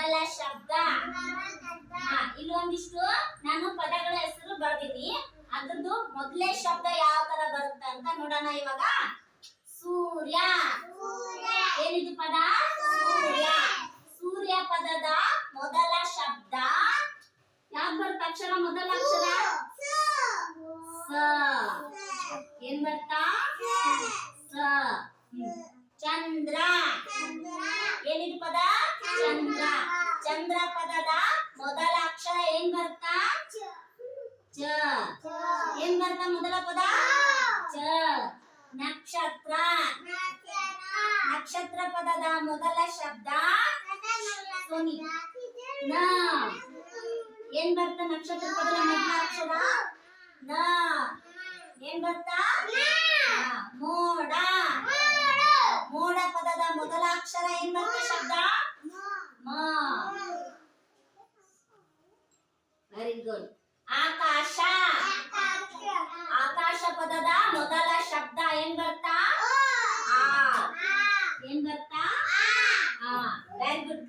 ಮೊದಲ ಶಬ್ದ. ಇಲ್ಲೊಂದಿಷ್ಟು ನಾನು ಪದಗಳ ಹೆಸರು ಬರ್ದಿನಿ. ಅದ್ರದ್ದು ಮೊದಲೇ ಶಬ್ದ ಯಾವ ತರ ಬರುತ್ತೆ ಅಂತ ನೋಡೋಣ ಇವಾಗ. ಸೂರ್ಯ. ಏನಿದು ಪದ? ಸೂರ್ಯ. ಸೂರ್ಯ ಪದದ ಮೊದಲ ಶಬ್ದ ಯಾವ್ದು ಬರುತ್ತೆ? ಅಕ್ಷರ, ಮೊದಲ ಅಕ್ಷರ ಸ. ಏನ್ ಬರ್ತಾ? ಸ. ಚಂದ್ರ. ಏನಿದು ಪದ? ಚಂದ್ರ. ಚಂದ್ರ ಪದದ ಮೊದಲ ಅಕ್ಷರ ಏನ್ ಬರ್ತಾ? ಚ. ಏನ್ ಬರ್ತಾ ಮೊದಲ ಪದ? ಚ. ನಕ್ಷತ್ರ. ನಕ್ಷತ್ರ ಪದದ ಮೊದಲ ಶಬ್ದ ಸೋನಿ ನ. ಏನ್ ಬರ್ತಾ ನಕ್ಷತ್ರ ಪದದ ಮೊದಲ ಅಕ್ಷರ? ನ. ಏನ್ ಬರ್ತಾ? ಮೋಡ. ಮೋಡ ಪದದ ಮೊದಲ ಅಕ್ಷರ ಏನ್ ಬರ್ತಾ ಶಬ್ದ? ಮ. Very good. ಆಕಾಶ. ಆಕಾಶ ಪದದ ಮೊದಲ ಶಬ್ದ ಏನ್ ಬರ್ತಾ? ಆ. ಏನ್ ಬರ್ತಾ?